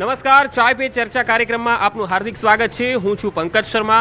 નમસ્કાર, ચાય પે ચર્ચા કાર્યક્રમમાં આપનું હાર્દિક સ્વાગત છે. હું છું પંકજ શર્મા.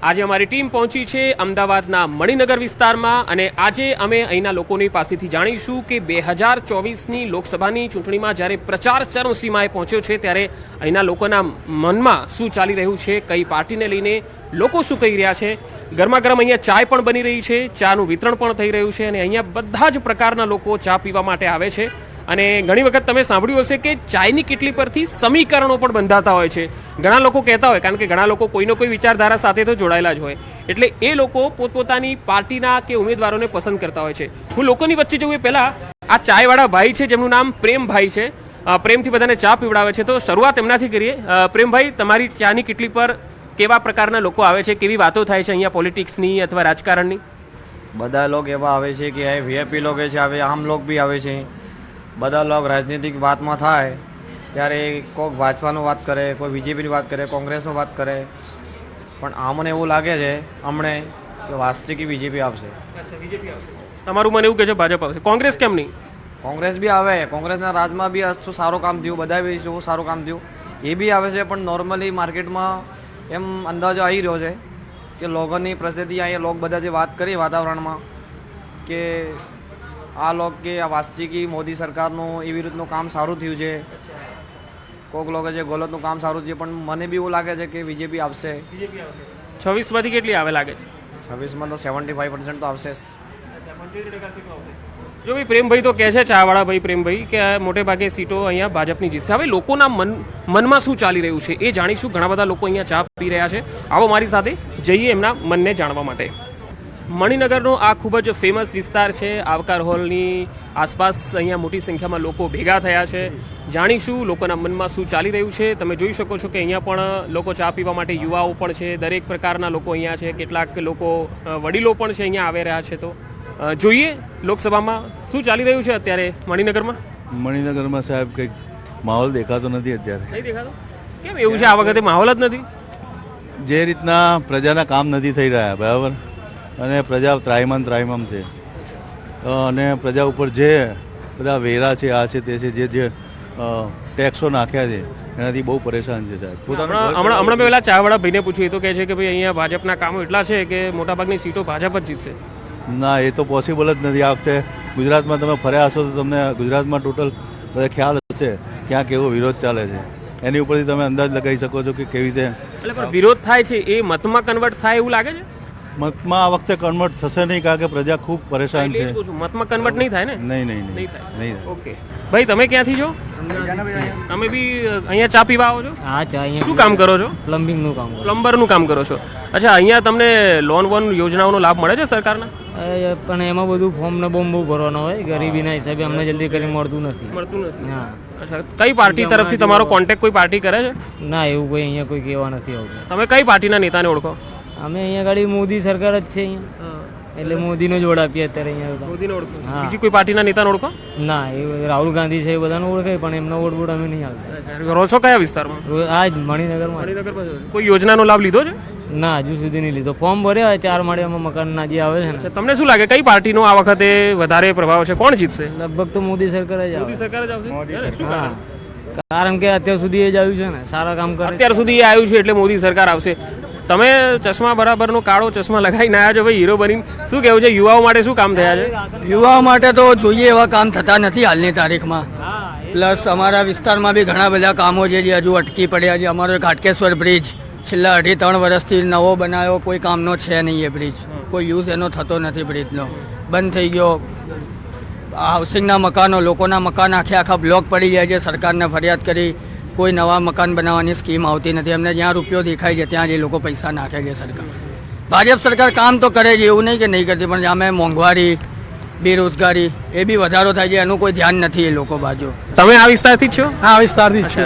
આજે અમારી ટીમ પહોંચી છે અમદાવાદના મણિનગર વિસ્તારમાં અને આજે અમે અહીંના લોકોની પાસેથી જાણીશું કે 2024ની લોકસભાની ચૂંટણીમાં જ્યારે પ્રચાર ચરમસીમાએ પહોંચ્યો છે ત્યારે અહીંના લોકોના મનમાં શું ચાલી રહ્યું છે, કઈ પાર્ટીને લઈને લોકો શું કહી રહ્યા છે. ગરમા ગરમ અહીંયા ચાય પણ બની રહી છે, ચાનું વિતરણ પણ થઈ રહ્યું છે અને અહીંયા બધા જ પ્રકારના લોકો ચા પીવા માટે આવે છે. અને ઘણી વખત તમે સાંભળ્યું હશે કે ચાયની કિટલી પરથી સમીકરણો પણ બંધાતા હોય છે. ઘણા લોકો કહેતા હોય, કારણ કે ઘણા લોકો કોઈનો કોઈ વિચારધારા સાથે તો જોડાયેલા જ હોય, એટલે એ લોકો પોતપોતાની પાર્ટીના કે ઉમેદવારોને પસંદ કરતા હોય છે. હું લોકોની વચ્ચે જવું એ પહેલા આ ચાયવાળા ભાઈ છે જેમનું નામ પ્રેમભાઈ છે. પ્રેમથી બધાને ચા પીવડાવે છે. તો શરૂઆત એમનાથી કરીએ. પ્રેમભાઈ, તમારી ચાની કિટલી પર કેવા પ્રકારના લોકો આવે છે, કેવી વાતો થાય છે અહીંયા પોલિટિક્સની અથવા રાજકારણની? બધા લોકો એવા આવે છે કે વીઆઈપી લોકો છે, આવે આમ લોકો બી આવે છે. બધા લોકો રાજનીતિક વાતમાં થાય ત્યારે કોઈક ભાજપાનું વાત કરે, કોઈ બીજેપીની વાત કરે, કોંગ્રેસનું વાત કરે, પણ આમને એવું લાગે છે હમણે કે વાસ્તવિક બીજેપી આવશે. તમારું મને એવું કહે છે ભાજપ આવશે, કોંગ્રેસ કેમ નહીં? કોંગ્રેસ બી આવે, કોંગ્રેસના રાજમાં બી શું સારું કામ થયું, બધા બી શું સારું કામ થયું, એ બી આવે છે. પણ નોર્મલી માર્કેટમાં એમ અંદાજો આવી રહ્યો છે કે લોકોની પ્રસિદ્ધિ અહીંયા લોકો બધા જે વાત કરી વાતાવરણમાં કે આ લોક કે આ વાસ્તવિકી મોદી સરકારનું એવી રીતનું કામ સારું થયું છે, કોઈક લોકો છે ગોલતનું કામ સારું થયું, પણ મને બી એવું લાગે છે કે બીજેપી આવશે. 26માંથી કેટલી આવે લાગે છે? 26માં તો 75% તો આવશે. જો ભાઈ પ્રેમભાઈ તો કહે છે, ચાવાળા ભાઈ પ્રેમભાઈ, કે મોટે ભાગે સીટો અહીંયા ભાજપની જીતશે. હવે લોકોના મનમાં શું ચાલી રહ્યું છે એ જાણીશું. ઘણા બધા લોકો અહીંયા ચા પી રહ્યા છે. આવો મારી સાથે જઈએ એમના મનને જાણવા માટે. મણિનગરનો આ ખૂબ જ ફેમસ વિસ્તાર છે. આવકાર હોલની આસપાસ અહીંયા મોટી સંખ્યામાં લોકો ભેગા થયા છે. જાણીશું લોકોના મનમાં શું ચાલી રહ્યું છે. તમે જોઈ શકો છો કે અહીંયા પણ લોકો ચા પીવા માટે યુવાઓ પણ છે, દરેક પ્રકારના લોકો અહીંયા છે. કેટલાક લોકો વડીલો પણ છે અહીંયા આવી રહ્યા છે. તો જોઈએ લોકસભામાં શું ચાલી રહ્યું છે અત્યારે મણિનગરમાં. મણિનગરમાં સાહેબ કંઈક માહોલ દેખાતો નથી અત્યારે. નહીં દેખાતો? કેમ એવું છે? આ વખતે માહોલ જ નથી. જે રીતના પ્રજાના કામ નથી થઈ રહ્યા, બરાબર, અને પ્રજા ત્રાહિમામ છે, અને પ્રજા ઉપર જે બધા વેરા છે, આ છે તે છે, જે ટેક્સો નાખ્યા છે એનાથી બહુ પરેશાન છે સાહેબ. હમણાં મેં પેલા ચાવાળા ભાઈને પૂછ્યું, એ તો કહે છે કે ભાઈ અહીંયા ભાજપના કામો એટલા છે કે મોટાભાગની સીટો ભાજપ જ જીતશે. ના, એ તો પોસિબલ જ નથી. આ વખતે ગુજરાતમાં તમે ફર્યા હશો તો તમને ગુજરાતમાં ટોટલ બધા ખ્યાલ હશે ક્યાં કેવો વિરોધ ચાલે છે. એની ઉપરથી તમે અંદાજ લગાવી શકો છો કે કેવી રીતે એટલે પણ વિરોધ થાય છે એ મતમાં કન્વર્ટ થાય એવું લાગે છે? મતમાં આ વખતે કન્વર્ટ થશે નહીં, કારણ કે પ્રજા ખૂબ પરેશાન છે. મતમાં કન્વર્ટ નહીં થાય ને? નહીં. ઓકે ભાઈ, તમે ક્યાંથી છો? તમે બી અહીંયા ચા પીવા આવો છો? હા, ચા અહીંયા. શું કામ કરો છો? પ્લમ્બિંગનું કામ. પ્લમ્બરનું કામ કરો છો? અચ્છા, અહીંયા તમને લોન યોજનાઓનો લાભ મળે છે સરકારના? પણ એમાં બધું ફોર્મ ને બોમ્બ બહુ ભરવાનો હોય, ગરીબીના હિસાબે અમને જલ્દી કરી મળતું નથી. હા. અચ્છા, કઈ પાર્ટી તરફથી તમારો કોન્ટેક્ટ કોઈ પાર્ટી કરે છે? ના, એવું કોઈ અહીંયા કોઈ કહેવા નથી આવતું. તમે કઈ પાર્ટીના નેતાને ઓળખો? અમે અહીંયા ગાડી મોદી સરકાર જ છે અહીંયા, એટલે મોદીનો જોડ આપીએ અત્યારે અહીંયા. મોદીને ઓળખો? બીજી કોઈ પાર્ટીના નેતાને ઓળખો? ના, એ રાહુલ ગાંધી છે એ બધાને ઓળખે, પણ એમનો વોટ બોટ અમે નહીં આવતા. રહો છો કયા વિસ્તારમાં? આ જ મણિનગરમાં. કોઈ યોજનાનો લાભ લીધો છે? ના, હજુ સુધી નહીં લીધો. ફોર્મ ભર્યા 4 માળિયામાં મકાનના જે આવે છે ને. તમને શું લાગે કઈ પાર્ટીનો આ વખતે વધારે પ્રભાવ છે? કોણ જીતશે? લગભગ તો મોદી સરકાર જ આવે. મોદી સરકાર જ આવશે. હા, કારણ કે અત્યાર સુધી એ જ આવ્યું છે ને, સારા કામ કરે. અત્યાર સુધી એ આવ્યું છે એટલે મોદી સરકાર આવશે. તમે ચશ્મા બરાબરનો કાળો ચશ્મા લગાવીને આવ્યા છો ભાઈ, હીરો બની. શું કહેવું છે? યુવાઓ માટે શું કામ થયા છે? યુવાઓ માટે તો જોઈએ એવા કામ થતા નથી હાલની તારીખમાં. પ્લસ અમારા વિસ્તારમાં બી ઘણા બધા કામો છે જે હજુ અટકી પડ્યા છે. અમારો એક હાટકેશ્વર બ્રિજ છેલ્લા 2.5-3 વર્ષથી નવો બનાવ્યો, કોઈ કામનો છે નહીં. એ બ્રિજ કોઈ યુઝ એનો થતો નથી, બ્રિજનો બંધ થઈ ગયો. હાઉસિંગના મકાનો, લોકોના મકાન આખા બ્લોક પડી જાય છે. સરકારને ફરિયાદ કરી, કોઈ નવા મકાન બનાવવાની સ્કીમ આવતી નથી. એમને જ્યાં રૂપિયો દેખાય છે ત્યાં જ એ લોકો પૈસા નાખે છે. સરકાર, ભાજપ સરકાર કામ તો કરે છે, એવું નહીં કે નહીં કરતી, પણ આમે મોંઘવારી, બેરોજગારી એ બી વધારો થાય છે, એનું કોઈ ધ્યાન નથી એ લોકો બાજુ. તમે આ વિસ્તારથી જ છો? હા, વિસ્તારથી જ છે.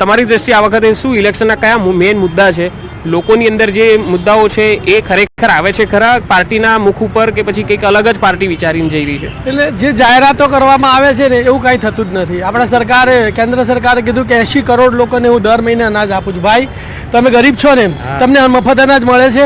તમારી દ્રષ્ટિએ આ વખતે શું ઇલેક્શનના કયા મેઇન મુદ્દા છે? લોકોની અંદર જે મુદ્દાઓ છે એ ખરેખર આવે છે ખરા પાર્ટીના મુખ ઉપર, કે પછી કંઈક અલગ જ પાર્ટી વિચારીને જઈ રહી છે? એટલે જે જાહેરાતો કરવામાં આવે છે ને એવું કાંઈ થતું જ નથી. આપણા સરકારે, કેન્દ્ર સરકારે કીધું કે 80 કરોડ લોકોને હું દર મહિને અનાજ આપું છું. ભાઈ, તમે ગરીબ છો ને, તમને મફત અનાજ મળે છે?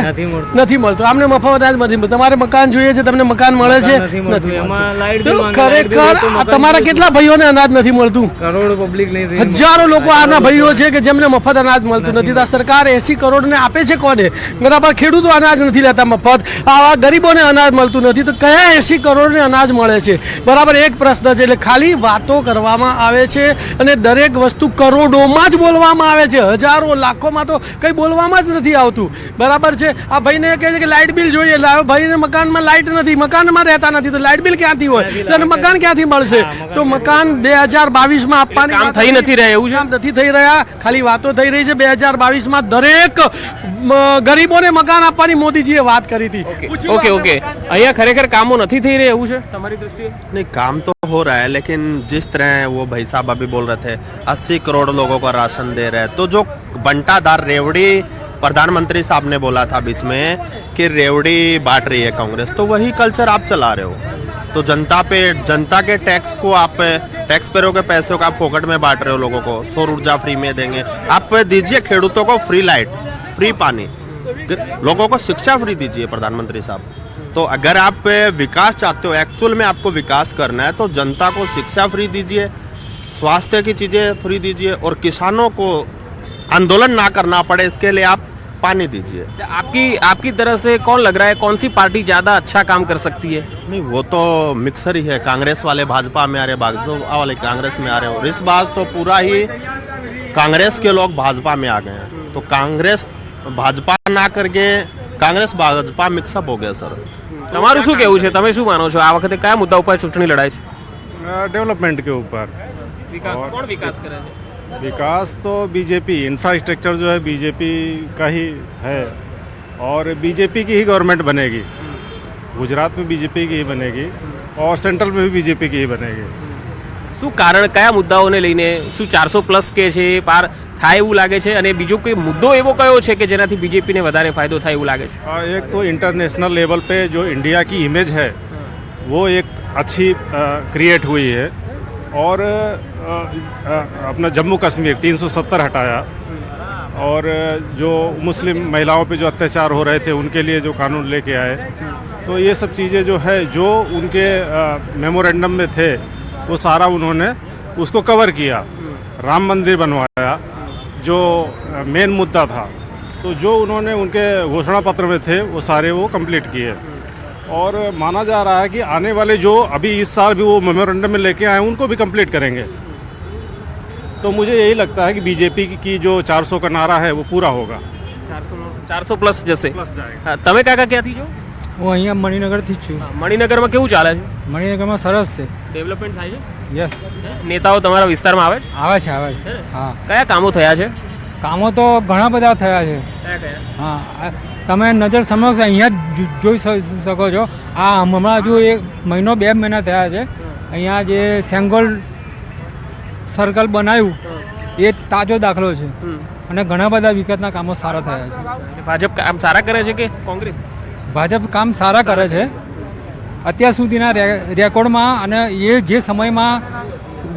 નથી મળતું. આમને મફત અનાજ નથી મળતું. તમારે મકાન જોઈએ છે, તમને મકાન મળે છે? નથી. ખરેખર આ તમારા કેટલા ભાઈઓને અનાજ નથી મળતું? કરોડો પબ્લિક નહીં હજારો લોકો આના ભાઈઓ છે કે જેમને મફત અનાજ મળતું નથી. તો આ સરકાર 80 કરોડ ને આપે છે કોને? બરાબર, ખેડૂતો અનાજ નથી લેતા મફત, આવા ગરીબોને અનાજ મળતું નથી. તો કયા 80 કરોડ ને અનાજ મળે છે? બરાબર, એક પ્રશ્ન છે. એટલે ખાલી વાતો કરવામાં આવે છે અને દરેક વસ્તુ કરોડોમાં જ બોલવામાં આવે છે. હજારો લાખોમાં તો કંઈ બોલવામાં જ નથી આવતું. બરાબર છે. આ ભાઈને કહે છે કે લાઇટ બિલ જોઈએ, એટલે આ ભાઈને મકાનમાં લાઇટ નથી, મકાનમાં રહેતા નથી, તો લાઇટ બિલ ક્યાંથી હોય? તો એને મકાન ક્યાંથી મળશે? તો મકાન 2022માં આપવાની કામ થઈ નથી રહ્યા એવું છે? કામ નથી થઈ રહ્યા, ખાલી વાતો થઈ રહી છે. 2022માં દરેક ગરીબોને મકાન આપવાની મોદીજીએ વાત કરી હતી. ઓકે ઓકે, અહીંયા ખરેખર કામો નથી થઈ રહ્યા એવું છે તમારી દ્રષ્ટિએ? नहीं, काम तो हो रहा है, लेकिन जिस तरह वो भाई साहब अभी बोल रहे थे 80 करोड़ लोगों को राशन दे रहे हैं, तो जो बंटादार रेवड़ी प्रधानमंत्री साहब ने बोला था बीच में कि रेवड़ी बांट रही है कांग्रेस, तो वही कल्चर आप चला रहे हो. तो जनता के टैक्स को आप टैक्स पेरों के पैसों को आप फोकट में बांट रहे हो लोगों को. सौर ऊर्जा फ्री में देंगे, आप दीजिए खेडूतों को फ्री लाइट, फ्री पानी, लोगों को शिक्षा फ्री दीजिए प्रधानमंत्री साहब. तो अगर आप विकास चाहते हो, एक्चुअल में आपको विकास करना है, तो जनता को शिक्षा फ्री दीजिए, स्वास्थ्य की चीजें फ्री दीजिए, और किसानों को आंदोलन ना करना पड़े इसके लिए आप पानी दीजिए. आपकी तरह से कौन लग रहा है, कौन सी पार्टी ज्यादा अच्छा काम कर सकती है? नहीं, वो तो मिक्सर ही है. कांग्रेस वाले भाजपा में आ रहे, भाजपा वाले कांग्रेस में आ रहे हैं, और इस बार तो पूरा ही कांग्रेस के लोग भाजपा में आ गए हैं. तो कांग्रेस भाजपा ना करके कांग्रेस भाजपा मिक्सअप हो गया सर. તમારું શું કહેવું છે? તમે શું માનો છો આ વખતે કયા મુદ્દા ઉપર ચૂંટણી લડાય છે? डेवलपमेंट के ऊपर. વિકાસ કોણ વિકાસ કરે છે? विकास तो बीजेपी, इंफ्रास्ट्रक्चर जो है बीजेपी का ही है, और बीजेपी की ही गवर्नमेंट बनेगी. गुजरात में बीजेपी की ही बनेगी, और सेंट्रल में भी बीजेपी की ही बनेगी. શું કારણ, કયા મુદ્દાઓને લઈને? શું 400+ કે છે પાર થાય એવું લાગે છે? અને બીજો કોઈ મુદ્દો એવો કયો છે કે જેનાથી બીજેપીને વધારે ફાયદો થાય એવું લાગે છે? एक तो इंटरनेशनल लेवल पे जो इंडिया की इमेज है वो एक अच्छी क्रिएट हुई है, और अपना जम्मू कश्मीर 370 हटाया, और जो मुस्लिम महिलाओं पे जो अत्याचार हो रहे थे उनके लिए जो कानून लेके आए, तो ये सब चीज़ें जो है जो उनके मेमोरेंडम में थे वो सारा उन्होंने उसको कवर किया. राम मंदिर बनवाया जो मेन मुद्दा था, तो जो उन्होंने उनके घोषणा पत्र में थे वो सारे वो कंप्लीट किए. और माना जा रहा है कि आने वाले जो अभी इस साल भी वो मेमोरेंडम में लेके आए उनको भी कंप्लीट करेंगे. तो मुझे यही लगता है कि बीजेपी की जो 400 का नारा है वो पूरा होगा. 400+ જશે. તમે કાકા ક્યાંથી છો? હું અહીંયા મણિનગરથી જ છું. મણિનગરમાં કેવું ચાલે છે? મણિનગરમાં સરસ છે. ડેવલપમેન્ટ થાય છે? યસ, નેતાઓ તમારા વિસ્તારમાં આવે છે? આવે છે, આવે છે. હા, કયા કામો થયા છે? કામો તો ઘણા બધા થયા છે. હા, તમે નજર સમક્ષ અહીંયા જ જોઈ શકો છો. આ હમણાં હજુ 1 મહિનો 2 મહિના થયા છે. અહીંયા જે સેંગોલ સર્કલ બનાવ્યું એ તાજો દાખલો છે, અને ઘણા બધા વિકાસના કામો સારા થયા છે. ભાજપ કામ સારા કરે છે કે કોંગ્રેસ? ભાજપ કામ સારા કરે છે અત્યાર સુધીના રેકોર્ડમાં, અને એ જે સમયમાં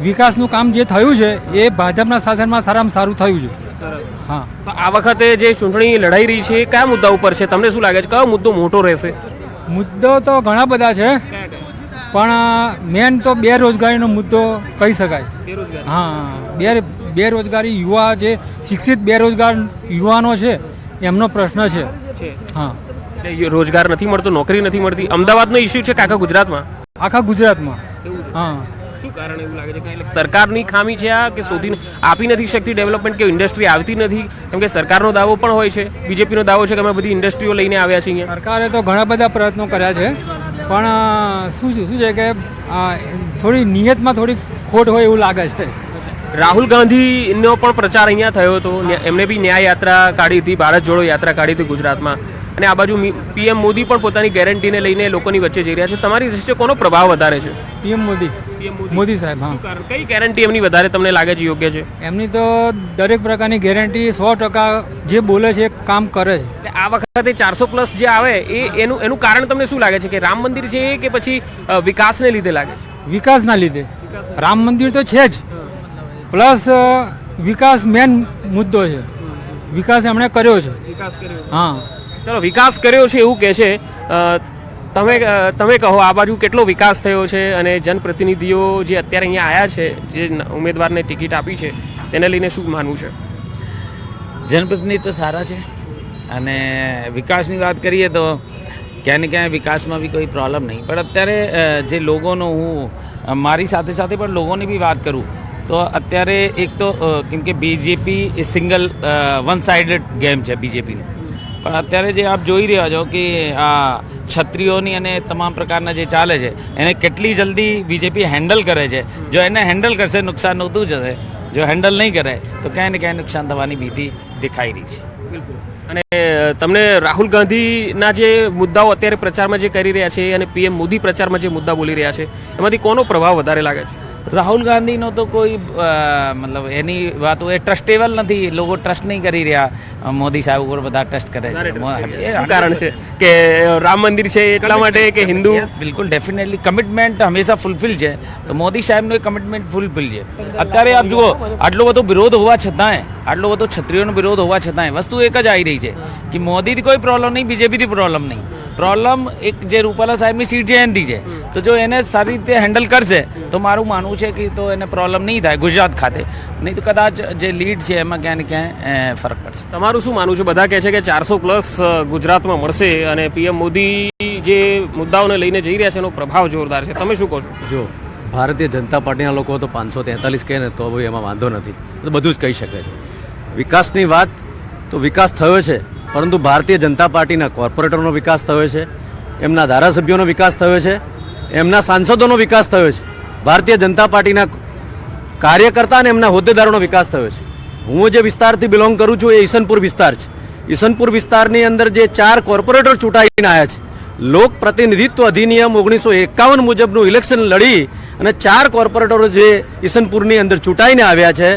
વિકાસનું કામ જે થયું છે એ ભાજપના શાસનમાં સારામાં સારું થયું છે. હા, તો આ વખતે જે ચૂંટણી લડાઈ રહી છે એ કયા મુદ્દા ઉપર છે? તમને શું લાગે છે કયો મુદ્દો મોટો રહેશે? મુદ્દો તો ઘણા બધા છે, પણ મેન તો બેરોજગારીનો મુદ્દો કહી શકાય. હા, બેરોજગારી, યુવા જે શિક્ષિત બેરોજગાર યુવાનો છે એમનો પ્રશ્ન છે. હા, રોજગાર નથી મળતો, નોકરી નથી મળતી. અમદાવાદનો ઇસ્યુ છે કે આખા ગુજરાતમાં? આખા ગુજરાતમાં. હા, શું કારણ એવું લાગે છે કે સરકારની ખામી છે આ, કે શોધીને આપી નથી શકતી ડેવલપમેન્ટ, કે ઇન્ડસ્ટ્રી આવતી નથી? કેમ કે સરકારનો દાવો પણ હોય છે, બીજેપીનો દાવો છે કે અમે બધી ઇન્ડસ્ટ્રીઓ લઈને આવ્યા છીએ અહીંયા. સરકારે તો ઘણા બધા પ્રયત્નો કર્યા છે, પણ શું છે કે થોડી નિયતમાં થોડી ખોટ હોય એવું લાગે છે. રાહુલ ગાંધીનો પણ પ્રચાર અહીંયા થયો હતો, એમને બી ન્યાય યાત્રા કાઢી હતી, ભારત જોડો યાત્રા કાઢી હતી ગુજરાતમાં, અને આ બાજુ પીએમ મોદી પણ પોતાની ગેરંટીને લઈને લોકોની વચ્ચે જઈ રહ્યા છે. તમારી દ્રષ્ટિએ કોનો પ્રભાવ વધારે છે? પીએમ મોદી સાહેબ. હા, કઈ ગેરંટી એમની વધારે તમને લાગે છે યોગ્ય છે? એમની તો દરેક પ્રકારની ગેરંટી 100% જે બોલે છે એ કામ કરે છે. આ વખતે 400+ જે આવે એનું કારણ તમને શું લાગે છે? કે રામ મંદિર છે કે પછી વિકાસને લીધે લાગે છે? વિકાસના લીધે. રામ મંદિર તો છે જ, પ્લસ વિકાસ મેન મુદ્દો છે. વિકાસ એમણે કર્યો છે. વિકાસ કર્યો. હા, ચલો, વિકાસ કર્યો છે એવું કહે છે. તમે કહો આ બાજુ કેટલો વિકાસ થયો છે અને જનપ્રતિનિધિઓ જે અત્યારે અહીંયા આવ્યા છે જે ઉમેદવારને ટિકિટ આપી છે તેને લઈને શું માનવું છે? જનપ્રતિનિધિ તો સારા છે અને વિકાસની વાત કરીએ તો ક્યાંય ને ક્યાંય વિકાસમાં બી કોઈ પ્રોબ્લેમ નહીં, પણ અત્યારે જે લોકોનો હું મારી સાથે સાથે પણ લોકોની બી વાત કરું તો અત્યારે એક તો કેમ કે બીજેપી એ સિંગલ વન સાઇડેડ ગેમ છે બીજેપીનું, પણ અત્યારે જે આપ જોઈ રહ્યા છો કે આ છત્રીઓની અને તમામ પ્રકારના જે ચાલે છે એને કેટલી જલ્દી બીજેપી હેન્ડલ કરે છે. જો એને હેન્ડલ કરશે નુકસાન નહોતું જશે, જો હેન્ડલ નહીં કરે તો ક્યાંય ને ક્યાંય નુકસાન થવાની ભીતિ દેખાઈ રહી છે. અને તમને રાહુલ ગાંધીના જે મુદ્દાઓ અત્યારે પ્રચારમાં જે કરી રહ્યા છે અને પીએમ મોદી પ્રચારમાં જે મુદ્દા બોલી રહ્યા છે એમાંથી કોનો પ્રભાવ વધારે લાગે છે? રાહુલ ગાંધીનો તો કોઈ મતલબ એની વાતો એ ટ્રસ્ટેબલ નથી, લોકો ટ્રસ્ટ નહીં કરી રહ્યા. મોદી સાહેબ ઉપર બધા ટ્રસ્ટ કરે છે. શું કારણ છે કે રામ મંદિર છે એટલા માટે કે હિન્દુ? બિલકુલ ડેફિનેટલી કમિટમેન્ટ હંમેશા ફૂલફિલ છે, તો મોદી સાહેબનો એ કમિટમેન્ટ ફૂલફિલ છે. અત્યારે આપ જુઓ આટલો બધો વિરોધ હોવા છતાંય, આટલો બધો ક્ષત્રિયોનો વિરોધ હોવા છતાંય વસ્તુ એક જ આવી રહી છે કે મોદીથી કોઈ પ્રોબ્લેમ નહીં, બીજેપીથી પ્રોબ્લેમ નહીં. પ્રોબ્લેમ એક જે રૂપાલા સાહેબની સીટ જે એનથી છે, તો જો એને સારી રીતે હેન્ડલ કરશે તો મારું માનવું છે કે તો એને પ્રોબ્લેમ નહીં થાય ગુજરાત ખાતે, નહીં તો કદાચ જે લીડ છે એમાં ક્યાં ને ક્યાંય ફરક પડશે. તમારું શું માનવું છે? બધા કહે છે કે 400+ ગુજરાતમાં મળશે અને પીએમ મોદી જે મુદ્દાઓને લઈને જઈ રહ્યા છે એનો પ્રભાવ જોરદાર છે. તમે શું કહો છો? જો ભારતીય જનતા પાર્ટીના લોકો તો 543 કહે ને તો ભાઈ એમાં વાંધો નથી, તો બધું જ કહી શકે છે. વિકાસની વાત તો વિકાસ થયો છે, પરંતુ ભારતીય જનતા પાર્ટીના કોર્પોરેટરનો વિકાસ થયો છે, એમના ધારાસભ્યોનો વિકાસ થયો છે, એમના સાંસદોનો વિકાસ થયો છે, ભારતીય જનતા પાર્ટીના કાર્યકર્તા અને એમના હોદ્દેદારોનો વિકાસ થયો છે. હું જે વિસ્તારથી બિલોંગ કરું છું એ ઈસનપુર વિસ્તાર છે. ઈસનપુર વિસ્તારની અંદર જે 4 કોર્પોરેટર ચૂંટાઈને આવ્યા છે, લોક પ્રતિનિધિત્વ અધિનિયમ 1951 મુજબનું ઇલેક્શન લડી અને 4 કોર્પોરેટરો જે ઈસનપુરની અંદર ચૂંટાઈને આવ્યા છે,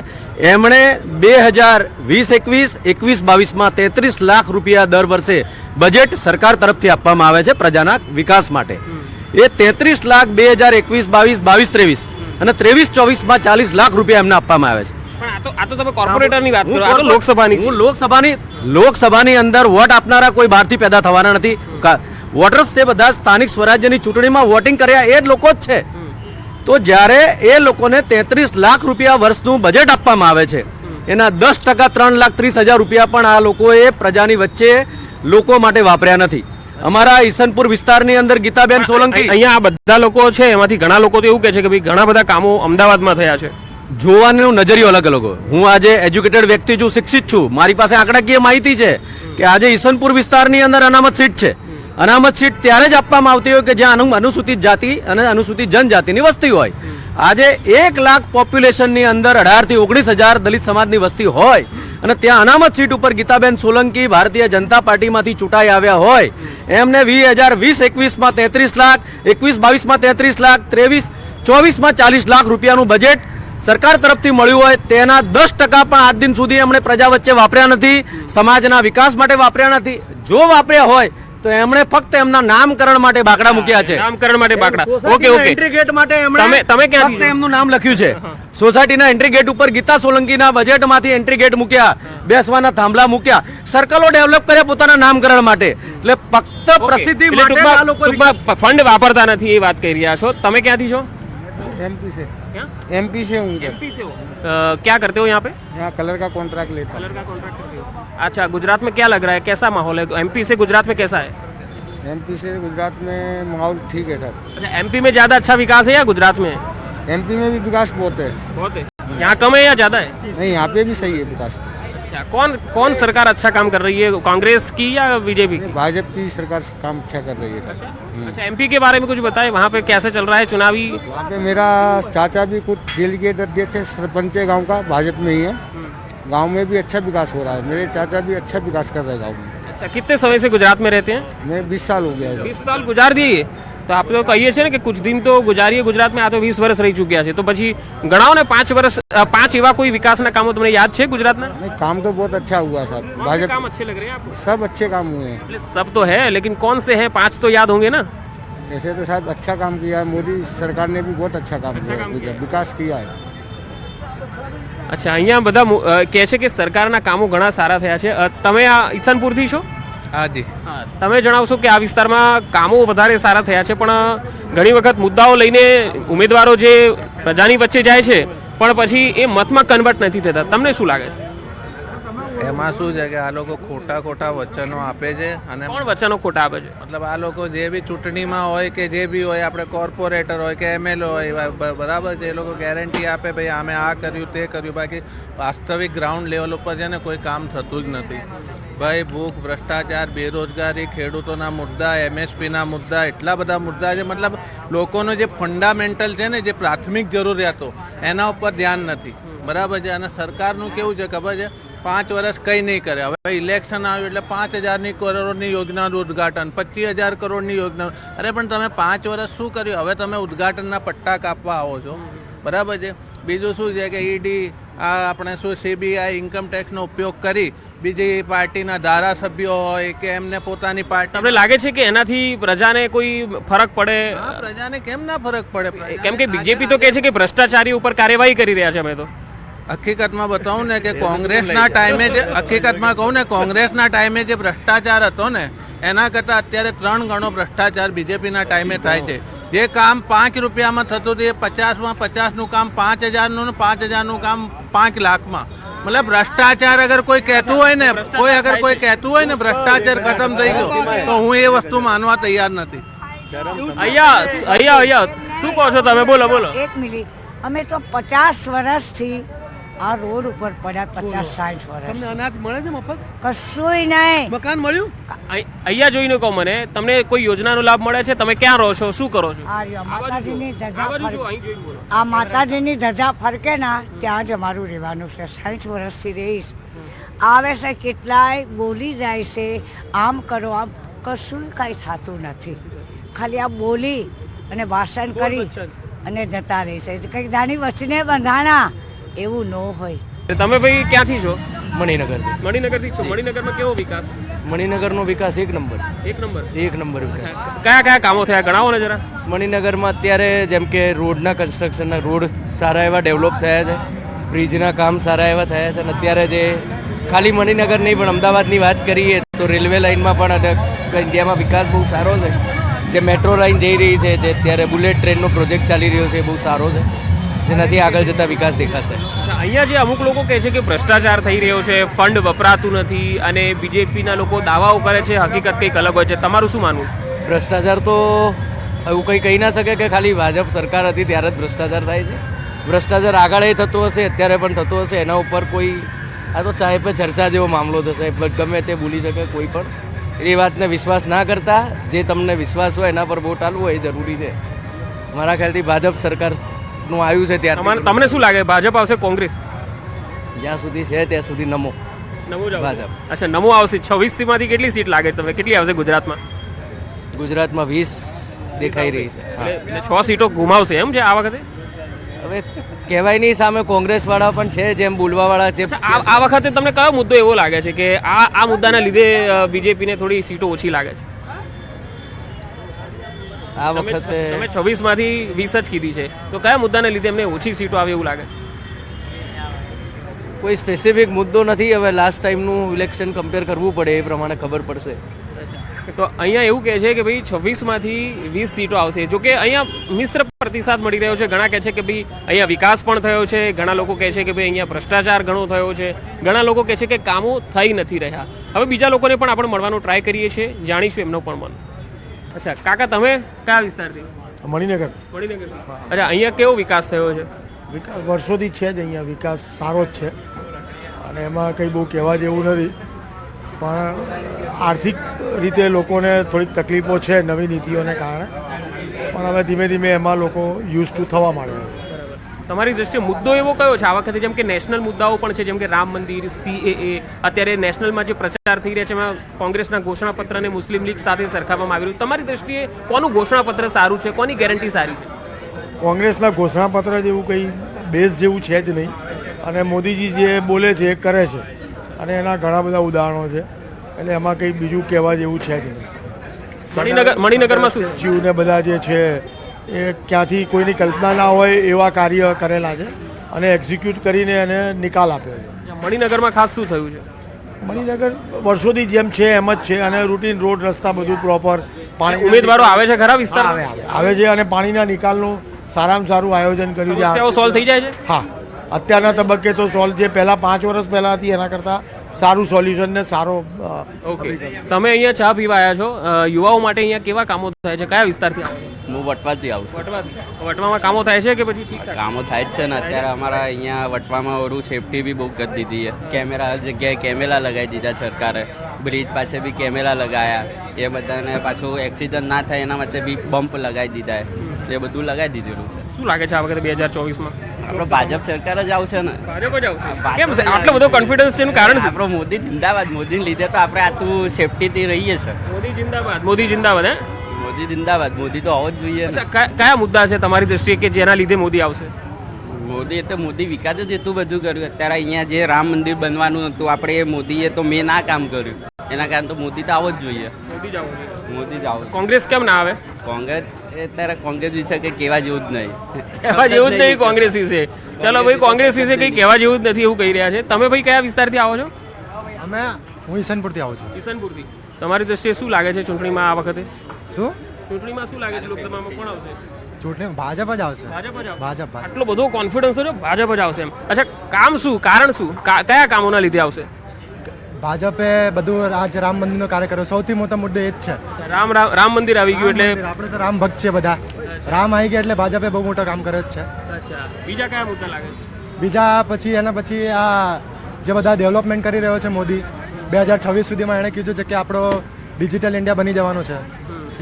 એમણે 2020-21, 21-22માં 33 લાખ રૂપિયા દર વર્ષે બજેટ સરકાર તરફથી આપવામાં આવે છે પ્રજાના વિકાસ માટે. એ 33 લાખ 2021-22, 22-23 અને 23-24માં 40 લાખ રૂપિયા એમને આપવામાં આવે છે. પણ આ તો તમે કોર્પોરેટરની વાત કરો, આ તો લોકસભાની છે. લોકસભાની અંદર વોટ આપનારા કોઈ બહારથી પેદા થવાના નથી. વોટર્સ તે બધા સ્થાનિક સ્વરાજ્યની ચૂંટણીમાં વોટિંગ કર્યા એ જ લોકો જ છે. તો જ્યારે એ લોકોને 33 લાખ રૂપિયા વર્ષનું બજેટ આપવામાં આવે છે, એના 10% 3,30,000 રૂપિયા પણ આ લોકોએ પ્રજાની વચ્ચે લોકો માટે વાપર્યા નથી. અમારા ઈસનપુર વિસ્તારની અંદર ગીતાબેન સોલંકી, અહીંયા આ બધા લોકો છે એમાંથી ઘણા લોકો તો એવું કહે છે કે ભાઈ ઘણા બધા કામો અમદાવાદમાં થયા છે. જોવાનો નજરિયો અલગ અલગ હોય. હું આજે એજ્યુકેટેડ વ્યક્તિ છું, શિક્ષિત છું, મારી પાસે આંકડાકીય માહિતી છે કે આજે ઈસનપુર વિસ્તારની અંદર અનામત સીટ છે. અનામત સીટ ત્યારે જ આપવામાં આવતી હોય કે જ્યાં અનુસૂચિત જાતિ અને અનુસૂચિત જનજાતિની વસ્તી હોય. આજે 1 લાખ પોપ્યુલેશનની અંદર 18 થી 19,000 દલિત સમાજની વસ્તી હોય અને ત્યાં અનામત સીટ ઉપર ગીતાબેન સોલંકી ભારતીય જનતા પાર્ટીમાંથી ચૂંટાઈ આવ્યા હોય, એમને 2020-21માં 33 લાખ, 21-22માં 33 લાખ, 23-24માં 40 લાખ રૂપિયાનું બજેટ સરકાર તરફથી મળ્યું હોય, તેના 10% પણ આજ દિન સુધી એમણે પ્રજા વચ્ચે વાપર્યા નથી, સમાજના વિકાસ માટે વાપર્યા નથી. જો વાપર્યા હોય તો એમણે ફક્ત એમના નામકરણ માટે બાકડા મૂક્યા છે. નામકરણ માટે બાકડા. ઓકે એન્ટ્રી ગેટ માટે એમણે તમે ફક્ત એમનું નામ લખ્યું છે. સોસાયટીના એન્ટ્રી ગેટ ઉપર ગીતા સોલંકીના બજેટમાંથી એન્ટ્રી ગેટ મૂક્યા, બેસવાના થાંભલા મૂક્યા, સર્કલો ડેવલપ કર્યા પોતાના નામકરણ માટે. એટલે ફક્ત પ્રસિદ્ધિ માટે આ લોકો ફંડ વાપરતા નથી એ વાત કહી રહ્યા છો. તમે ક્યાંથી છો? एमपी से एमपी से हूँ इधर। एमपी से हो? क्या करते हो यहाँ पे? यहाँ कलर का कॉन्ट्रैक्ट लेता हूँ। कलर का कॉन्ट्रैक्ट करते हो? अच्छा, गुजरात में क्या लग रहा है, कैसा माहौल है? तो एमपी से गुजरात में कैसा है? एमपी से गुजरात में माहौल ठीक है सर। अच्छा, एमपी में ज्यादा अच्छा विकास है या गुजरात में है? एमपी में भी विकास बहुत है। बहुत है? यहाँ कम है या ज्यादा है? नहीं, यहाँ पे भी सही है विकास। अच्छा, कौन सरकार अच्छा काम कर रही है, कांग्रेस की या बीजेपी? भाजपा की सरकार काम अच्छा कर रही है सर। अच्छा, एमपी के बारे में कुछ बताएं, वहाँ पे कैसे चल रहा है चुनावी? वहाँ पे मेरा चाचा भी कुछ डेलीगेट अध्यक्ष है, सरपंच है गाँव का, भाजपा में ही है। गाँव में भी अच्छा विकास हो रहा है, मेरे चाचा भी अच्छा विकास कर रहे हैं गाँव में। अच्छा, कितने समय से गुजरात में रहते हैं? मैं 20 साल हो गया। 20 साल गुजार दिए? तो आप तो कहिए છે ને કે कुछ दिन तो गुजारिए गुजरात में, આ તો 20 વર્ષ રહી ચૂક્યા છે, તો પછી ગણાવો ને 5 એવા કોઈ વિકાસના કામો તમને યાદ છે ગુજરાતના? नहीं, काम तो बहुत अच्छा हुआ साहब। भाजपा काम अच्छे लग रहे हैं आपको? सब अच्छे काम हुए हैं। એટલે सब तो है, लेकिन कौन से हैं? 5 तो याद होंगे ना? ऐसे तो साहब अच्छा काम किया है, मोदी सरकार ने भी बहुत अच्छा काम किया है, विकास किया है। અચ્છા, અહીંયા બધા કહે છે કે સરકારના કામો ઘણા સારા થયા છે. તમે આ ઈસનપુરથી છો? हाँ जी હા, તમે જણાવશો કે આ વિસ્તારમાં કામો વધારે સારા થયા છે, પણ ઘણી વખત મુદ્દાઓ લઈને ઉમેદવારો જે પ્રજાની વચ્ચે જાય છે પણ પછી એ મતમાં કન્વર્ટ નથી થતા. તમને શું લાગે છે? એમાં શું છે કે આ લોકો ખોટા ખોટા વચનો આપે છે અને કોણ વચ્ચેનો ખોટા આપે છે? મતલબ આ લોકો જે બી ચૂંટણીમાં હોય કે જે બી હોય, આપણે કોર્પોરેટર હોય કે એમએલએ હોય, બરાબર છે, એ લોકો ગેરંટી આપે ભાઈ અમે આ કર્યું તે કર્યું, બાકી વાસ્તવિક ગ્રાઉન્ડ લેવલ ઉપર છે ને કોઈ કામ થતું જ નથી. ભાઈ ભૂખ, ભ્રષ્ટાચાર, બેરોજગારી, ખેડૂતોના મુદ્દા, એમએસપીના મુદ્દા, એટલા બધા મુદ્દા છે. મતલબ લોકોનો જે ફંડામેન્ટલ છે ને, જે પ્રાથમિક જરૂરિયાતો એના ઉપર ધ્યાન નથી, બરાબર છે. અને સરકારનું કેવું છે ખબર છે, 5 વર્ષ કંઈ નહીં કરે. હવે ઇલેક્શન આવ્યું એટલે 5,000 કરોડની યોજનાનું ઉદ્ઘાટન, 25,000 કરોડની યોજના. અરે પણ તમે 5 વર્ષ શું કર્યું? હવે તમે ઉદ્ઘાટનના પટ્ટા કાપવા આવો છો, બરાબર છે. બીજું શું છે કે ઈડી, આ આપણે શું સીબીઆઈ, ઇન્કમટેક્સનો ઉપયોગ કરી બીજી પાર્ટીના ધારાસભ્યો હોય કે એમને પોતાની પાર્ટી. તમને લાગે છે કે એનાથી પ્રજાને કોઈ ફરક પડે? પ્રજાને કેમ ના ફરક પડે? કેમ કે બીજેપી તો કહે છે કે ભ્રષ્ટાચારી ઉપર કાર્યવાહી કરી રહ્યા છે. અમે તો હકીકતમાં બતાવું ને કે કોંગ્રેસના ટાઈમે જે, હકીકતમાં કહું ને, કોંગ્રેસના ટાઈમે જે ભ્રષ્ટાચાર હતો ને એના કરતાં અત્યારે 3 ગણો ભ્રષ્ટાચાર બીજેપીના ટાઈમે થાય છે. જે કામ 5 રૂપિયામાં થતું હતું એ 50માં 50નું કામ 5,000નું ને 5,000નું કામ 5 લાખમાં. મતલબ ભ્રષ્ટાચાર અગર કોઈ કહેતું હોય ને, કોઈ કહેતું હોય ને ભ્રષ્ટાચાર ખતમ થઈ ગયો, તો હું એ વસ્તુ માનવા તૈયાર નથી. અહીંયા શું કહો છો તમે? બોલો બોલો. એક મિનિટ, અમે તો 50 વર્ષથી આ રોડ ઉપર પડ્યા, 50-60 વર્ષ. તમને અનાજ મળે છે મફત? કશુંય નહીં. મકાન મળ્યું? અહીંયા જોઈને કહો મને, તમને કોઈ યોજનાનો લાભ મળે છે? તમે ક્યાં રહો છો? શું કરો છો? આ રહ્યો, માતાજીની ધજા ફરકે. આ માતાજીની ધજા ફરકે ના ત્યાં જ અમારું રહેવાનું છે. 60 વર્ષથી રહીશ. આવે છે કેટલાય, બોલી જાય છે આમ કરો આમ, કશું કાંઈ થતું નથી. ખાલી આ બોલી અને ભાષણ કરી અને જતા રહે છે. કંઈક દાની વચને બંધાણા એવું ન હોય. તમે ભાઈ ક્યાંથી છો? મણિનગર. મણિનગરથી છો. મણિનગરમાં કેવો વિકાસ? મણિનગરનો વિકાસ એક નંબર. એક નંબર. એક નંબર વિકાસ. કયા કયા કામો થયા ગણાવો ને જરા. મણિનગરમાં અત્યારે જેમ કે રોડના કન્સ્ટ્રક્શનના, રોડ સારા એવા ડેવલપ થયા છે, બ્રિજના કામ સારા એવા થયા છે. અને અત્યારે જે ખાલી મણિનગર નહીં પણ અમદાવાદની વાત કરીએ તો રેલવે લાઇનમાં પણ ઇન્ડિયામાં વિકાસ બહુ સારો છે. જે મેટ્રો લાઇન જઈ રહી છે, જે અત્યારે બુલેટ ટ્રેનનો પ્રોજેક્ટ ચાલી રહ્યો છે, બહુ સારો છે, જેનાથી આગળ જતા વિકાસ દેખાશે. અહીંયા જે અમુક લોકો કહે છે કે ભ્રષ્ટાચાર થઈ રહ્યો છે, ફંડ વપરાતું નથી, અને બીજેપીના લોકો દાવાઓ કરે છે, હકીકત કંઈક અલગ હોય છે. તમારું શું માનવું છે? ભ્રષ્ટાચાર તો એવું કંઈ કહી ના શકે કે ખાલી ભાજપ સરકાર હતી ત્યારે જ ભ્રષ્ટાચાર થાય છે. ભ્રષ્ટાચાર આગળ એ થતો હશે, અત્યારે પણ થતો હશે. એના ઉપર કોઈ, આ તો ચાહે પે ચર્ચા જેવો મામલો થશે. ગમે તે બોલી શકે કોઈ પણ. એ વાતને વિશ્વાસ ના કરતા, જે તમને વિશ્વાસ હોય એના પર વોટ આલવું હોય એ જરૂરી છે. મારા ખ્યાલથી ભાજપ સરકારનું આવ્યું છે ત્યારે. તમને શું લાગે, ભાજપ આવશે કોંગ્રેસ? જ્યાં સુધી છે ત્યાં સુધી નમો ભાજપ. અચ્છા, નમો આવશે. 26 માંથી કેટલી સીટ લાગે છે તમે? કેટલી આવશે ગુજરાતમાં? ગુજરાતમાં 20 દેખાઈ રહી છે. એટલે 6 સીટો ગુમાવશે એમ છે આ વખતે? હવે કહેવાય નહીં, સામે કોંગ્રેસ વાળા પણ છે જેમ બોલવા વાળા છે. આ વખતે તમને કયો મુદ્દો એવો લાગે છે કે આ મુદ્દાના લીધે બીજેપીને થોડી સીટો ઓછી લાગે છે? આ વખતે તમે 26 માંથી 20 જ કીધી છે, તો કયા મુદ્દાને લીધે એમને ઓછી સીટો આવે એવું લાગે? કોઈ સ્પેસિફિક મુદ્દો નથી. હવે લાસ્ટ ટાઈમનું ઇલેક્શન કમ્પેર કરવું પડે, એ પ્રમાણે ખબર પડશે. તો અહીંયા એવું કહે છે કે ભાઈ 26 માંથી 20 સીટો આવશે. જોકે અહીંયા મિશ્ર પ્રતિસાદ મળી રહ્યો છે. ઘણા કહે છે કે ભાઈ અહીંયા વિકાસ પણ થયો છે, ઘણા લોકો કહે છે કે ભાઈ અહીંયા ભ્રષ્ટાચાર ઘણો થયો છે, ઘણા લોકો કહે છે કે કામો થઈ નથી રહ્યા. હવે બીજા લોકોને પણ આપણે મળવાનો ટ્રાય કરીએ છીએ, જાણીશું એમનો પણ મન. અચ્છા કાકા, તમે કયા વિસ્તારથી? મણિનગર. મણિનગર. અચ્છા, અહીંયા કેવો વિકાસ થયો છે? વિકાસ વર્ષોથી છે જ, અહીંયા વિકાસ સારો જ છે અને એમાં કંઈ બહુ કહેવા જેવું નથી. પણ આર્થિક રીતે લોકોને થોડીક તકલીફો છે નવી નીતિઓને કારણે, પણ હવે ધીમે ધીમે એમાં લોકો યુઝ ટુ થવા માંડ્યા. તમારી દ્રષ્ટિએ મુદ્દો એવો કયો છે આ વખતે? જેમ કે નેશનલ મુદ્દાઓ પણ છે, જેમ કે રામ મંદિર, CAA, અત્યારે નેશનલમાં જે પ્રચાર થઈ રહ્યા છે એમાં કોંગ્રેસના ઘોષણાપત્રને મુસ્લિમ લીગ સાથે સરખાવવામાં આવી રહ્યું. તમારી દ્રષ્ટિએ કોનું ઘોષણાપત્ર સારું છે, કોની ગેરંટી સારી છે? કોંગ્રેસના ઘોષણાપત્ર જેવું કંઈ બેઝ જેવું છે જ નહીં, અને મોદીજી જે બોલે છે એ કરે છે, અને એના ઘણા બધા ઉદાહરણો છે. એટલે એમાં કંઈ બીજું કહેવા જેવું છે જ નહીં. મણિનગરમાં શું જીવને બધા જે છે એ ક્યાંથી કોઈની કલ્પના ના હોય એવા કાર્ય કરેલા છે અને એક્ઝિક્યુટ કરીને એને નિકાલ આપ્યો છે. મણિનગરમાં ખાસ શું થયું છે? મણિનગર વર્ષોથી જેમ છે એમ જ છે અને રૂટીન રોડ રસ્તા બધું પ્રોપર પાણી ઉમેદવારો આવે છે ખરા વિસ્તારમાં? આવે છે અને પાણીના નિકાલનું સારામાં સારું આયોજન કર્યું છે. સમસ્યાઓ સોલ્વ થઈ જાય છે? હા, અત્યારના તબક્કે તો સોલ્વ જે પહેલાં 5 વર્ષ પહેલાં હતી એના કરતાં સારું સોલ્યુશન ને સારો ઓકે, તમે અહીંયા ચા પીવા આવ્યા છો. યુવાઓ માટે અહીંયા કેવા કામો થાય છે? કયા વિસ્તારથી આવો છો? હું વટવાથી આવું છું. વટવામાં કામો થાય છે કે પછી ઠીક કામો થાય જ છે ને. અત્યારે અમારા અહીંયા વટવામાં ઓરું સેફટી બી બહુ કરી દીધી છે. કેમેરા હર જગ્યાએ કેમેરા લગાવી દીધા સરકારે. બ્રિજ પાસે બી કેમેરા લગાયા. એ બધાને પાછું એક્સિડન્ટ ના થાય એના માટે બી બમ્પ લગાવી દીધા છે. એ બધું લગાવી દીધેલું છે. શું લાગે છે આ વખતે 2024માં આપણો ભાજપ સરકાર જ આવશે ને. ભાજપ જ આવશે? કેમ છે આટલો બધો કોન્ફિડન્સ છે? એનું કારણ શું? આપણો મોદી જિંદાબાદ. મોદીને લીધે તો આપણે આટલું સેફટીથી રહીએ છીએ. મોદી જિંદાબાદ, મોદી જિંદાબાદ. હે, મોદી જિંદાબાદ. મોદી તો આવો જ જોઈએ ને. કયા મુદ્દા છે તમારી દ્રષ્ટિએ કે જેના લીધે મોદી આવશે? મોદી તો મોદી વિકાસ જ એટલું બધું કર્યું. અત્યારે અહીંયા જે રામ મંદિર બનવાનું હતું આપણે એ મોદીએ તો મેં ના કામ કર્યું. એના કારણે તો મોદી તો આવો જ જોઈએ. મોદી જ આવશે. મોદી જ આવો. કોંગ્રેસ કેમ ના આવે? કોંગ્રેસ અત્યારે કોંગ્રેસ વિશે કંઈ કહેવા જેવું જ નહીં. કહેવા જેવું જ નહીં કોંગ્રેસ વિશે. ચલો ભાઈ, કોંગ્રેસ વિશે કંઈ કહેવા જેવું જ નથી એવું કહી રહ્યા છે. તમે ભાઈ કયા વિસ્તારથી આવો છો? અમે હું ઈસનપુરથી આવું છું. કિશનપુરથી. તમારી દ્રષ્ટિએ શું લાગે છે ચૂંટણીમાં આ વખતે? શું ચૂંટણીમાં શું લાગે છે? લોકસભામાં કોણ આવશે? ચૂંટણી ભાજપ જ આવશે. ભાજપ જ આવશે. ભાજપ આટલો બધો કોન્ફિડન્સ છે ભાજપ જ આવશે એમ? અચ્છા, કામ શું, કારણ શું, કયા કામોના લીધે આવશે? ભાજપે બધું આજ રામ મંદિરનો કાર્ય કર્યો. સૌથી મોટો મુદ્દો એ જ છે. રામ મંદિર આવી ગયું એટલે આપણે તો રામ ભક્ત છે બધા. રામ આવી ગયા એટલે ભાજપે બહુ મોટો કામ કર્યો જ છે. અચ્છા, બીજા કયા મુદ્દા લાગે છે? બીજા પછી એના પછી આ જે બધા ડેવલપમેન્ટ કરી રહ્યો છે મોદી 2026 સુધીમાં એણે કીધું છે કે આપણો ડિજિટલ ઇન્ડિયા બની જવાનો છે.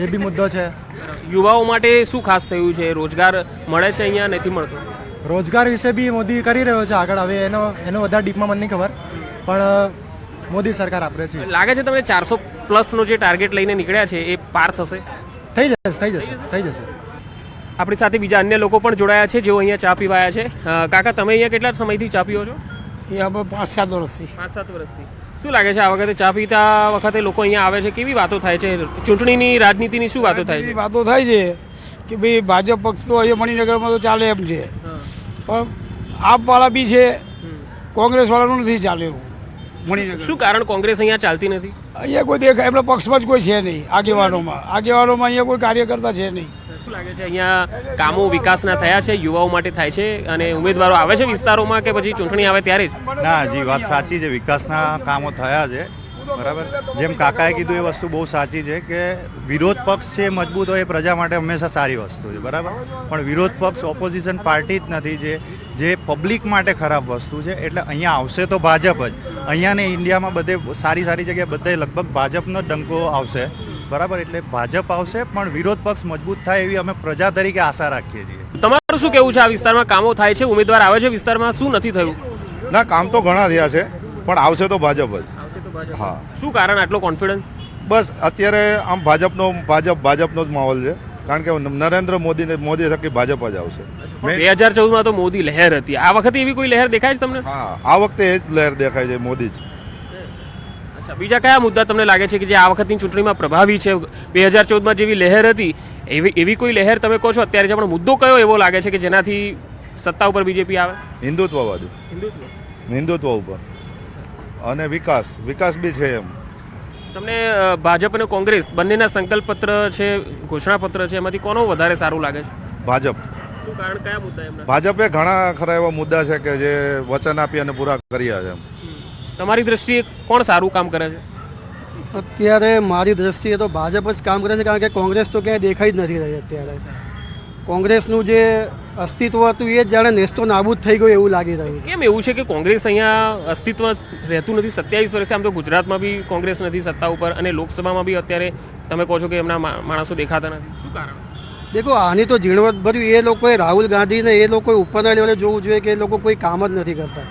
એ બી મુદ્દો છે. યુવાઓ માટે શું ખાસ થયું છે? રોજગાર મળે છે અહીંયા? નથી મળતો? રોજગાર વિશે બી મોદી કરી રહ્યો છે આગળ. હવે એનો વધારે ડીપમાં મને નહીં ખબર, પણ મોદી સરકાર આપણે છે. લાગે છે તમને 400+ નો જે ટાર્ગેટ લઈને નીકળ્યા છે એ પાર થશે? થઈ જશે. આપણી સાથે બીજા અન્ય લોકો પણ જોડાયા છે જેઓ અહીંયા ચા પીવા આવ્યા છે. કાકા, તમે અહીંયા કેટલા સમયથી ચા પીવો છો? અહીંયા 5-7 વર્ષથી. 5-7 વર્ષથી. શું લાગે છે આ વખતે ચા પીતા વખતે લોકો અહીંયા આવે છે? કેવી વાતો થાય છે? ચૂંટણીની રાજનીતિની શું વાતો થાય છે? વાતો થાય છે કે ભાઈ ભાજપ પક્ષ તો અહીંયા મણિનગરમાં તો ચાલે એમ છે, પણ આપવાળા બી છે, કોંગ્રેસ વાળાનું નથી ચાલે એવું મણિનગર. શું કારણ કોંગ્રેસ અહીંયા ચાલતી નથી? અહીંયા કોઈ દેખાય એમના પક્ષમાં જ કોઈ છે નહીં. આગેવાનોમાં અહીંયા કોઈ કાર્યકર્તા છે નહીં. શું લાગે છે અહીંયા કામો વિકાસના થયા છે? યુવાઓ માટે થાય છે અને ઉમેદવારો આવે છે વિસ્તારોમાં કે પછી ચૂંટણી આવે ત્યારે જ? ના, જી વાત સાચી છે. વિકાસના કામો થયા છે, બરાબર. જેમ કાકાએ કીધું એ વસ્તુ બહુ સાચી છે કે વિરોધ પક્ષ છે મજબૂત હોય એ પ્રજા માટે હંમેશા સારી વસ્તુ છે, બરાબર. પણ વિરોધ પક્ષ ઓપોઝિશન પાર્ટી જ નથી જે પબ્લિક માટે ખરાબ વસ્તુ છે. એટલે અહીંયા આવશે તો ભાજપ જ. અહીંયા ને ઇન્ડિયામાં બધે સારી જગ્યાએ બધે લગભગ ભાજપનો જ ડંકો આવશે, બરાબર. એટલે ભાજપ આવશે, પણ વિરોધ પક્ષ મજબૂત થાય એવી અમે પ્રજા તરીકે આશા રાખીએ છીએ. તમારું શું કેવું છે? આ વિસ્તારમાં કામો થાય છે, ઉમેદવાર આવે છે વિસ્તારમાં, શું નથી થયું? ના, કામ તો ઘણા થયા છે, પણ આવશે તો ભાજપ જ. હા. શું કારણ આટલો કોન્ફિડન્સ? બસ અત્યારે આમ ભાજપનો જ માહોલ છે, કારણ કે નરેન્દ્ર મોદી થકી ભાજપ જ આવશે. 2014માં તો મોદી લહેર હતી. આ વખતે એવી કોઈ લહેર દેખાય છે તમને? હા, આ વખતે એ જ લહેર દેખાય છે, મોદી જ. અચ્છા, બીજા કયા મુદ્દા તમને લાગે છે કે જે આ વખતની ચૂંટણીમાં પ્રભાવી છે? 2014માં જેવી લહેર હતી એવી કોઈ લહેર તમે કહો છો અત્યારે છે, પણ મુદ્દો કયો એવો લાગે છે કે જેનાથી સત્તા ઉપર બીજેપી આવે? હિન્દુત્વવાદી. હિન્દુત્વ ઉપર અને વિકાસ બી છે એમ. તમને ભાજપ અને કોંગ્રેસ બંનેના સંકલ્પ પત્ર છે, ઘોષણા પત્ર છે, એમાંથી કોનો વધારે સારું લાગે છે? ભાજપ. શું કારણ? કયા મુદ્દા એમના? ભાજપે ઘણા ખરા એવા મુદ્દા છે કે જે વચન આપી અને પૂરા કર્યા છે. તમારી દ્રષ્ટિએ કોણ સારું કામ કરે છે? અત્યારે મારી દ્રષ્ટિએ તો ભાજપ જ કામ કરે છે, કારણ કે કોંગ્રેસ તો ક્યાંય દેખાઈ જ નથી રહી અત્યારે. કોંગ્રેસનું જે અસ્તિત્વ હતું એ જ જાણે નેસ્તો નાબૂદ થઈ ગયું એવું લાગી રહ્યું છે. કેમ એવું છે કે કોંગ્રેસ અહીંયા અસ્તિત્વ રહેતું નથી? 27 વર્ષથી આમ તો ગુજરાતમાં બી કોંગ્રેસ નથી સત્તા ઉપર, અને લોકસભામાં બી અત્યારે તમે કહો છો કે એમના માણસો દેખાતા નથી. શું કારણ? દેખો, આની તો ઝીણવટ ભર્યું એ લોકોએ રાહુલ ગાંધીને એ લોકોએ ઉપરના લેવલે જોવું જોઈએ કે એ લોકો કોઈ કામ જ નથી કરતા,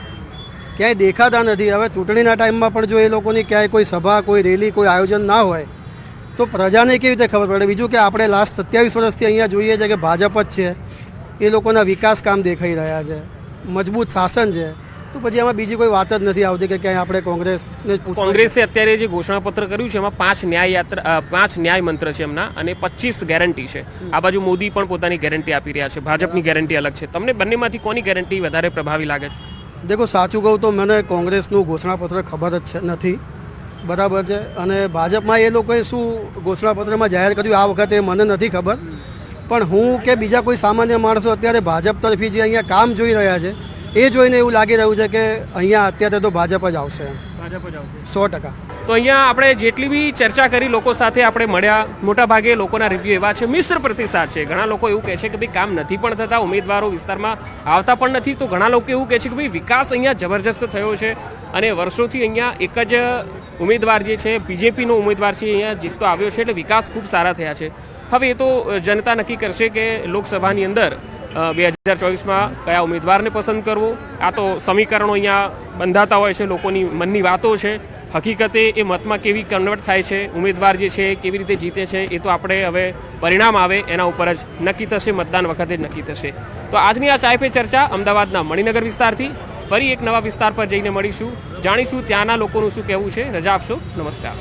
ક્યાંય દેખાતા નથી. હવે ચૂંટણીના ટાઈમમાં પણ જો એ લોકોની ક્યાંય કોઈ સભા, કોઈ રેલી, કોઈ આયોજન ના હોય તો પ્રજાને કેવી રીતે ખબર પડે? બીજું કે આપણે લાસ્ટ 27 વર્ષથી અહીંયા જોઈએ છે કે ભાજપ જ છે, એ લોકોના વિકાસ કામ દેખાઈ રહ્યા છે, મજબૂત શાસન છે, તો પછી એમાં બીજી કોઈ વાત જ નથી આવતી કે ક્યાંય આપણે કોંગ્રેસે અત્યારે જે ઘોષણાપત્ર કર્યું છે એમાં 5 ન્યાય મંત્ર છે એમના, અને 25 ગેરંટી છે. આ બાજુ મોદી પણ પોતાની ગેરંટી આપી રહ્યા છે, ભાજપની ગેરંટી અલગ છે. તમને બંનેમાંથી કોની ગેરંટી વધારે પ્રભાવી લાગે છે? દેખો સાચું કહું તો મને કોંગ્રેસનું ઘોષણાપત્ર ખબર જ છે નથી, બરાબર છે, અને ભાજપમાં એ લોકોએ શું ઘોષણાપત્રમાં જાહેર કર્યું આ વખતે મને નથી ખબર, પણ હું કે બીજા કોઈ સામાન્ય માણસો અત્યારે ભાજપ તરફી જે અહીંયા કામ જોઈ રહ્યા છે એ જોઈને એવું લાગી રહ્યું છે કે અહીંયા અત્યારે તો ભાજપ જ આવશે, 100%. તો અહીંયા આપણે જેટલી બી ચર્ચા કરી લોકો સાથે આપણે મળ્યા, મોટા ભાગે લોકોના રિવ્યુ એવા છે, મિશ્ર પ્રતિસાદ છે. ઘણા લોકો એવું કહે છે કે ભાઈ કામ નથી પણ થતા, ઉમેદવારો વિસ્તારમાં આવતા પણ નથી, તો ઘણા લોકો એવું કહે છે કે ભાઈ વિકાસ અહીંયા જબરજસ્ત થયો છે અને વર્ષોથી અહીંયા એક જ ઉમેદવાર જે છે બીજેપીનો ઉમેદવાર છે અહીંયા જીતતો આવ્યો છે, એટલે વિકાસ ખૂબ સારા થયા છે. હવે એ તો જનતા નક્કી કરશે કે લોકસભાની અંદર 2024માં કયા ઉમેદવારને પસંદ કરવો. આ તો સમીકરણો અહીંયા બંધાતા હોય છે, લોકોની મનની વાતો છે. હકીકતે એ મતમાં કેવી કન્વર્ટ થાય છે, ઉમેદવાર જે છે કેવી રીતે જીતે છે, એ તો આપણે હવે પરિણામ આવે એના ઉપર જ નક્કી થશે, મતદાન વખતે જ નક્કી થશે. તો આજની આ ચાય પે ચર્ચા અમદાવાદના મણિનગર વિસ્તારથી. ફરી એક નવા વિસ્તાર પર જઈને મળીશું, જાણીશું ત્યાંના લોકોનું શું કહેવું છે. રજા આપશો, નમસ્કાર.